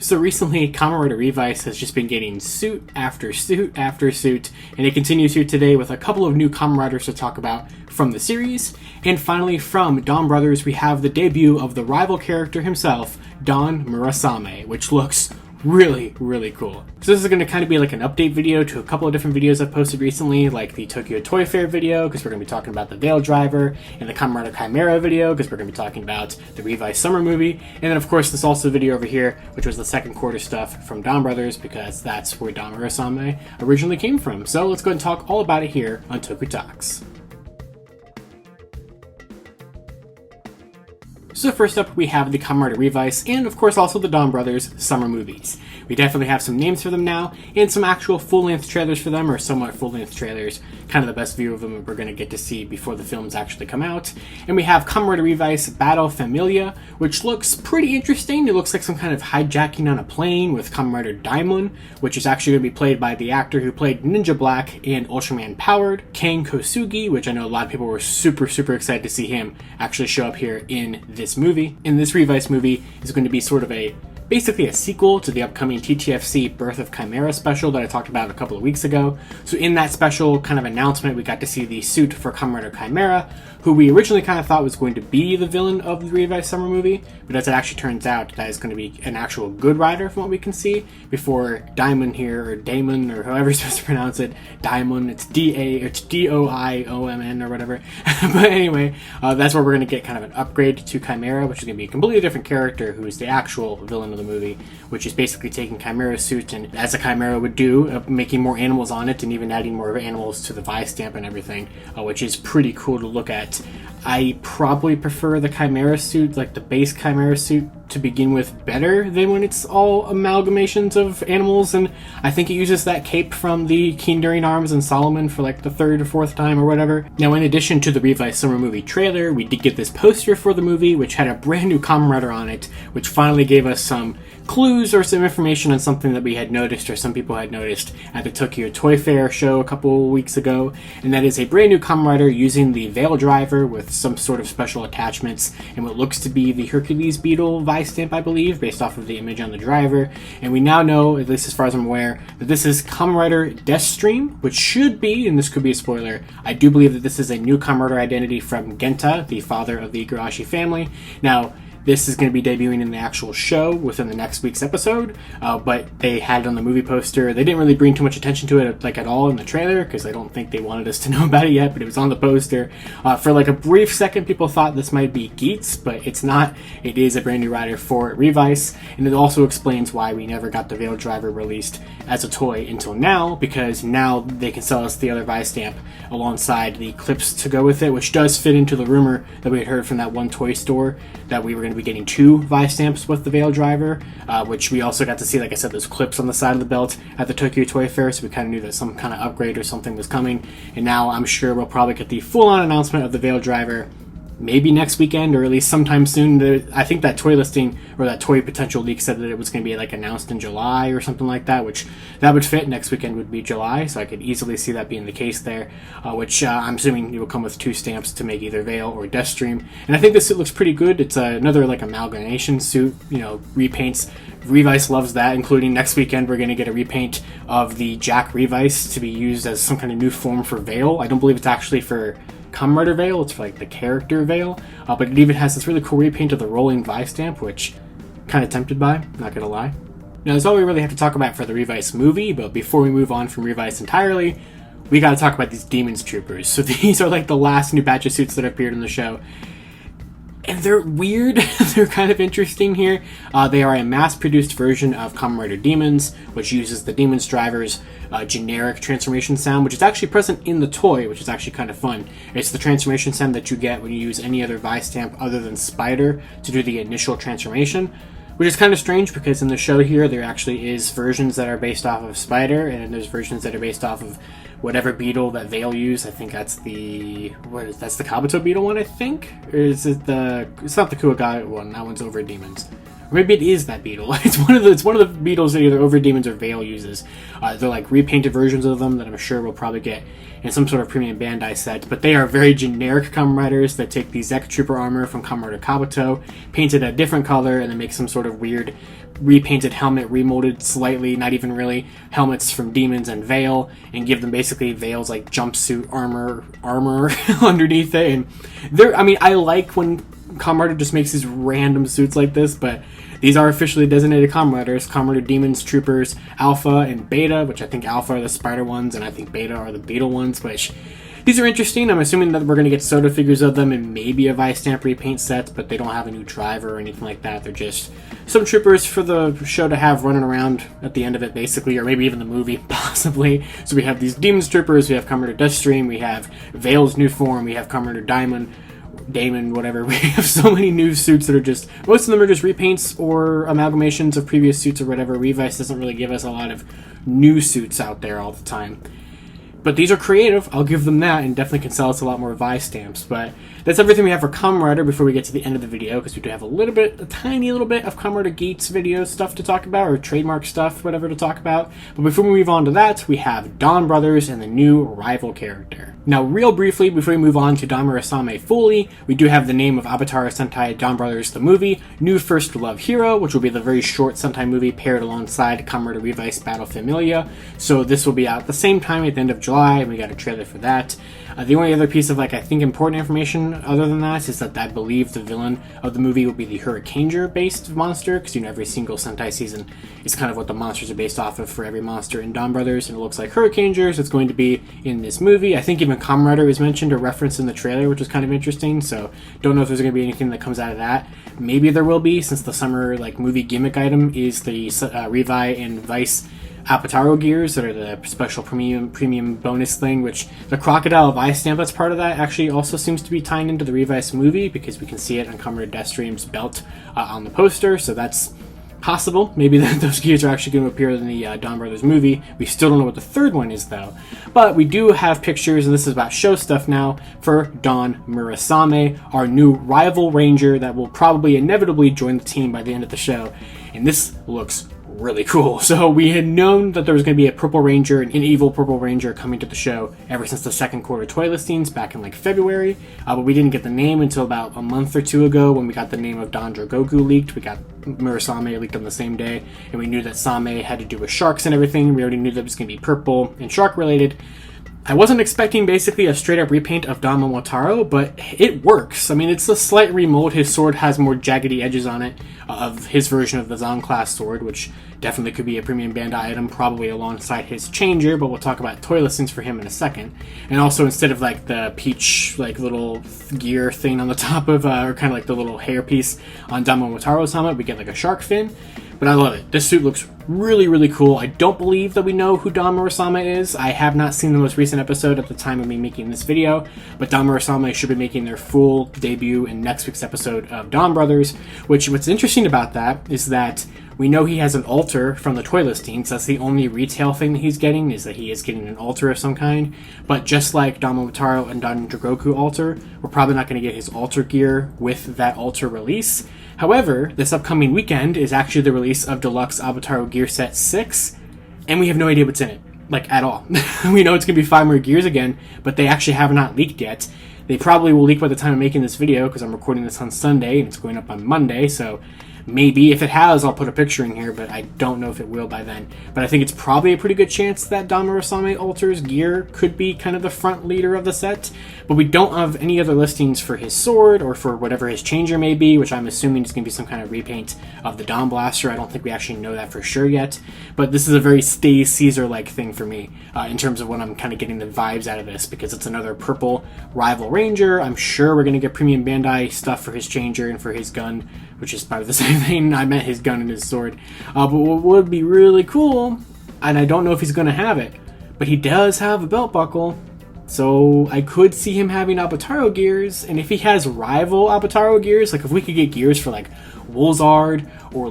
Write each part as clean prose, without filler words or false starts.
So recently, Kamen Rider Revice has just been getting suit after suit after suit, and it continues here today with a couple of new Kamen Riders to talk about from the series. And finally, from Don Brothers, we have the debut of the rival character himself, DonMurasame, which looks really, really cool. So this is going to kind of be like an update video to a couple of different videos I've posted recently, like the Tokyo Toy Fair video, because we're going to be talking about the Vail driver, and the Kamen Rider Chimera video, because we're going to be talking about the Revice summer movie, and then of course this also video over here, which was the second quarter stuff from Don Brothers, because that's where DonMurasame originally came from. So let's go ahead and talk all about it here on Toku Talks. So first up, we have the Kamen Rider Revice, and of course also the Don Brothers summer movies. We definitely have some names for them now, and some actual full-length trailers for them, or somewhat full-length trailers. Kind of the best view of them we're going to get to see before the films actually come out. And we have Kamen Rider Revice Battle Familia, which looks pretty interesting. It looks like some kind of hijacking on a plane with Kamen Rider Daimon, which is actually going to be played by the actor who played Ninja Black and Ultraman Powered, Kane Kosugi, which I know a lot of people were super excited to see him actually show up here in this movie. And this Revice movie is going to be sort of basically a sequel to the upcoming TTFC Birth of Chimera special that I talked about a couple of weeks ago. So in that special kind of announcement, we got to see the suit for Kamen Rider Chimera, who we originally kind of thought was going to be the villain of the Revice summer movie, but as it actually turns out, that is going to be an actual good rider from what we can see, before Daimon here, or Daimon, or however you're supposed to pronounce it, Daimon, it's D-O-I-O-M-N or whatever. But anyway, that's where we're going to get kind of an upgrade to Chimera, which is going to be a completely different character who's the actual villain of the movie, which is basically taking Chimera's suit and, as a Chimera would do, making more animals on it and even adding more animals to the Vice stamp and everything, which is pretty cool to look at. I probably prefer the Chimera suit, like the base Chimera suit, to begin with better than when it's all amalgamations of animals, and I think it uses that cape from the Keen Arms and Solomon for like the third or fourth time or whatever. Now, in addition to the Revice summer movie trailer, we did get this poster for the movie, which had a brand new Kamen Rider on it, which finally gave us some clues or some information on something that we had noticed, or some people had noticed at the Tokyo Toy Fair show a couple weeks ago, and that is a brand new Kamen Rider using the Vail driver with some sort of special attachments and what looks to be the Hercules Beetle Vice stamp, I believe, based off of the image on the driver. And we now know, at least as far as I'm aware, that this is Kamen Rider Destream, which should be, and this could be a spoiler, I do believe that this is a new Kamen Rider identity from Genta, the father of the Igarashi family. Now, this is going to be debuting in the actual show within the next week's episode, but they had it on the movie poster. They didn't really bring too much attention to it at all in the trailer, because I don't think they wanted us to know about it yet, but it was on the poster. For like a brief second, people thought this might be Geats, but it's not. It is a brand new rider for Revice, and it also explains why we never got the Vail driver released as a toy until now, because now they can sell us the other Vice stamp alongside the clips to go with it, which does fit into the rumor that we had heard from that one toy store that we were going to be getting 2 Vice stamps with the Vail driver, which we also got to see, like I said, those clips on the side of the belt at the Tokyo Toy Fair, so we kind of knew that some kind of upgrade or something was coming, and now I'm sure we'll probably get the full-on announcement of the Vail driver maybe next weekend, or at least sometime soon. I think that toy listing, or that toy potential leak, said that it was going to be like announced in July or something like that, which that would fit. Next weekend would be July, so I could easily see that being the case there, which I'm assuming it will come with 2 stamps to make either Vail or Destream. And I think this suit looks pretty good. It's another like amalgamation suit, repaints. Revice loves that, including next weekend we're going to get a repaint of the Jack Revice to be used as some kind of new form for Vail. I don't believe it's actually for Kamen Rider Vail, it's for like the character Vail, but it even has this really cool repaint of the rolling Vice stamp, which kind of tempted by, not gonna lie. Now, that's all we really have to talk about for the Revice movie, but before we move on from Revice entirely, we gotta talk about these Demons Troopers. So these are like the last new batch of suits that appeared in the show, and they're weird. They're kind of interesting here. They are a mass-produced version of Kamen Rider Demons, which uses the Demons driver's generic transformation sound, which is actually present in the toy, which is actually kind of fun. It's the transformation sound that you get when you use any other Vice stamp other than Spider to do the initial transformation, which is kind of strange because in the show here, there actually is versions that are based off of Spider, and there's versions that are based off of whatever beetle that Vail used. I think that's the Kabuto beetle one, I think? Or is it it's not the Kuwaga one, that one's over Demons. Or maybe it is that beetle. It's one of the beetles that either Over Demons or Vail uses. They're like repainted versions of them that I'm sure we'll probably get in some sort of premium Bandai set. But they are very generic Kamen Riders that take the Zek Trooper armor from Kamen Rider Kabuto, paint it a different color, and then make some sort of weird repainted helmet, remolded slightly, not even really, helmets from Demons and Vail, and give them basically Vail's like jumpsuit armor underneath it. And I like when Kamen Rider just makes these random suits like this, but these are officially designated Kamen Riders. Kamen Rider Demons, Troopers, Alpha, and Beta, which I think Alpha are the spider ones, and I think Beta are the beetle ones, which these are interesting. I'm assuming that we're going to get soda figures of them and maybe a Vice Stamp repaint set, but they don't have a new driver or anything like that. They're just some troopers for the show to have running around at the end of it, basically, or maybe even the movie, possibly. So we have these Demons troopers, we have Kamen Rider Destream, we have Vail's new form, we have Kamen Rider Daimon, whatever. We have so many new suits that are just, most of them are just repaints or amalgamations of previous suits or whatever. Revice doesn't really give us a lot of new suits out there all the time. But these are creative, I'll give them that, and definitely can sell us a lot more Vice stamps. But that's everything we have for Kamen Rider before we get to the end of the video, because we do have a tiny little bit of Kamen Rider Geats video stuff to talk about, or trademark stuff, whatever to talk about. But before we move on to that, we have Don Brothers and the new rival character. Now, real briefly, before we move on to DonMurasame fully, we do have the name of Avatara Sentai Don Brothers the movie, New First Love Hero, which will be the very short Sentai movie paired alongside Kamen Rider Revice Battle Familia. So this will be out at the same time at the end of July, and we got a trailer for that. The only other piece of, I think important information other than that is that I believe the villain of the movie will be the Hurricaneer-based monster, because, every single Sentai season is kind of what the monsters are based off of for every monster in Don Brothers, and it looks like Hurricaneer is going to be in this movie. I think even Kamen Rider was mentioned or referenced in the trailer, which was kind of interesting, so don't know if there's going to be anything that comes out of that. Maybe there will be, since the summer movie gimmick item is the Revice and Vice Apataro gears that are the special premium bonus thing, which the Crocodile Vice stamp that's part of that actually also seems to be tying into the Revice movie, because we can see it on Kamen Rider Destream's belt on the poster, so that's possible. Maybe those gears are actually going to appear in the Don Brothers movie. We still don't know what the third one is, though. But we do have pictures, and this is about show stuff now, for DonMurasame, our new rival ranger that will probably inevitably join the team by the end of the show. And this looks really cool. So we had known that there was going to be a Purple Ranger, an evil Purple Ranger coming to the show ever since the second quarter toy listings back in February, but we didn't get the name until about a month or two ago when we got the name of Don Dragoku leaked. We got Murasame leaked on the same day, and we knew that Same had to do with sharks and everything. We already knew that it was going to be purple and shark related. I wasn't expecting basically a straight-up repaint of Don Momotaro, but it works. It's a slight remold. His sword has more jaggedy edges on it of his version of the Zon class sword, which definitely could be a premium Bandai item, probably alongside his changer, but we'll talk about toy listings for him in a second. And also, instead of the peach little gear thing on the top of, or kind of the little hair piece on Don Momotaro's helmet, we get a shark fin. But I love it. This suit looks really, really cool. I don't believe that we know who DonMurasame is. I have not seen the most recent episode at the time of me making this video, but DonMurasame should be making their full debut in next week's episode of Don Brothers, what's interesting about that is that we know he has an altar from the toy listings. That's the only retail thing that he's getting, is that he is getting an altar of some kind. But just like Don Momotaro and Don Dragoku altar, we're probably not going to get his altar gear with that altar release. However, this upcoming weekend is actually the release of Deluxe Avataro Gear Set 6, and we have no idea what's in it, at all. We know it's going to be 5 more gears again, but they actually have not leaked yet. They probably will leak by the time I'm making this video, because I'm recording this on Sunday, and it's going up on Monday, so maybe, if it has, I'll put a picture in here, but I don't know if it will by then. But I think it's probably a pretty good chance that DonMurasame Alter's gear could be kind of the front leader of the set. But we don't have any other listings for his sword, or for whatever his changer may be, which I'm assuming is going to be some kind of repaint of the Don Blaster. I don't think we actually know that for sure yet. But this is a very Stay Caesar-like thing for me, in terms of when I'm kind of getting the vibes out of this, because it's another purple rival ranger. I'm sure we're going to get premium Bandai stuff for his changer and for his gun, which is probably the same thing. I meant his gun and his sword. But what would be really cool, and I don't know if he's going to have it, but he does have a belt buckle, so I could see him having Avataro gears, and if he has rival Avataro gears, if we could get gears for Wolzard or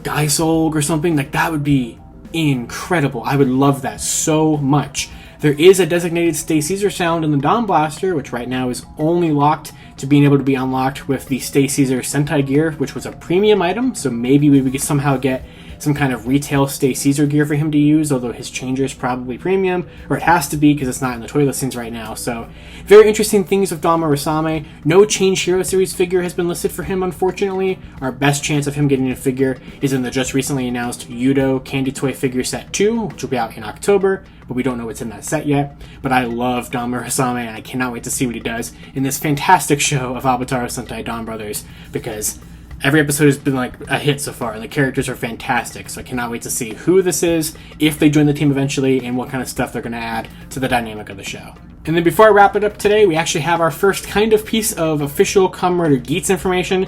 Gaisolg or something, that would be incredible. I would love that so much. There is a designated Stay Caesar sound in the Don Blaster, which right now is only locked to being able to be unlocked with the Stay Caesar Sentai gear, which was a premium item, so maybe we could somehow get some kind of retail Stay Caesar gear for him to use, although his changer is probably premium, or it has to be because it's not in the toy listings right now. So very interesting things with DonMurasame. No Change Hero Series figure has been listed for him, unfortunately. Our best chance of him getting a figure is in the just recently announced Yudo Candy Toy Figure Set 2, which will be out in October, but we don't know what's in that set yet. But I love DonMurasame, and I cannot wait to see what he does in this fantastic show of Avataro Sentai Dawn Brothers, because every episode has been like a hit so far, and the characters are fantastic, so I cannot wait to see who this is, if they join the team eventually, and what kind of stuff they're going to add to the dynamic of the show. And then before I wrap it up today, we actually have our first kind of piece of official Kamen Rider Geats information.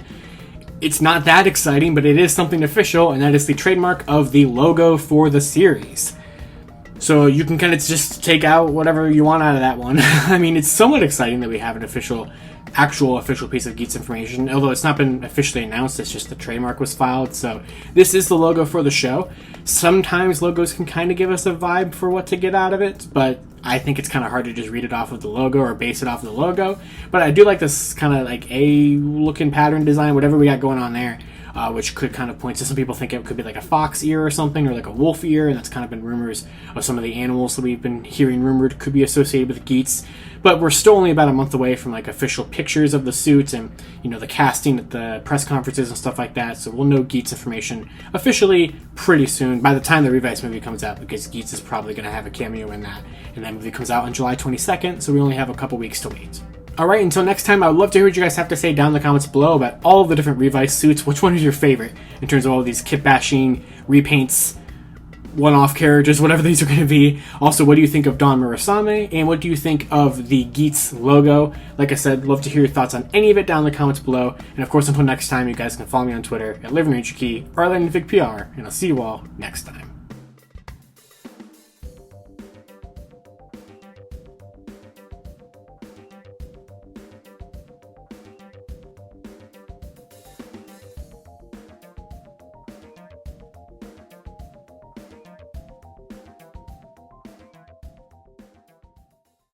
It's not that exciting, but it is something official, and that is the trademark of the logo for the series. So you can kind of just take out whatever you want out of that one. I mean, it's somewhat exciting that we have an actual official piece of Geats information, although it's not been officially announced, it's just the trademark was filed. So this is the logo for the show. Sometimes logos can kind of give us a vibe for what to get out of it, but I think it's kind of hard to just read it off of the logo or base it off of the logo. But I do like this kind of like A looking pattern design, whatever we got going on there. Which could kind of point to, some people think it could be like a fox ear or something, or like a wolf ear, and that's kind of been rumors of some of the animals that we've been hearing rumored could be associated with Geats. But we're still only about a month away from like official pictures of the suits and, you know, the casting at the press conferences and stuff like that, so we'll know Geats information officially pretty soon, by the time the Revice movie comes out, because Geats is probably going to have a cameo in that, and that movie comes out on July 22nd, so we only have a couple weeks to wait. Alright, until next time, I would love to hear what you guys have to say down in the comments below about all of the different Revice suits. Which one is your favorite in terms of all of these kit-bashing, repaints, one-off characters, whatever these are going to be. Also, what do you think of DonMurasame, and what do you think of the Geats logo? Like I said, love to hear your thoughts on any of it down in the comments below. And of course, until next time, you guys can follow me on Twitter at LivingRangerKey or LandonVigPR, and I'll see you all next time.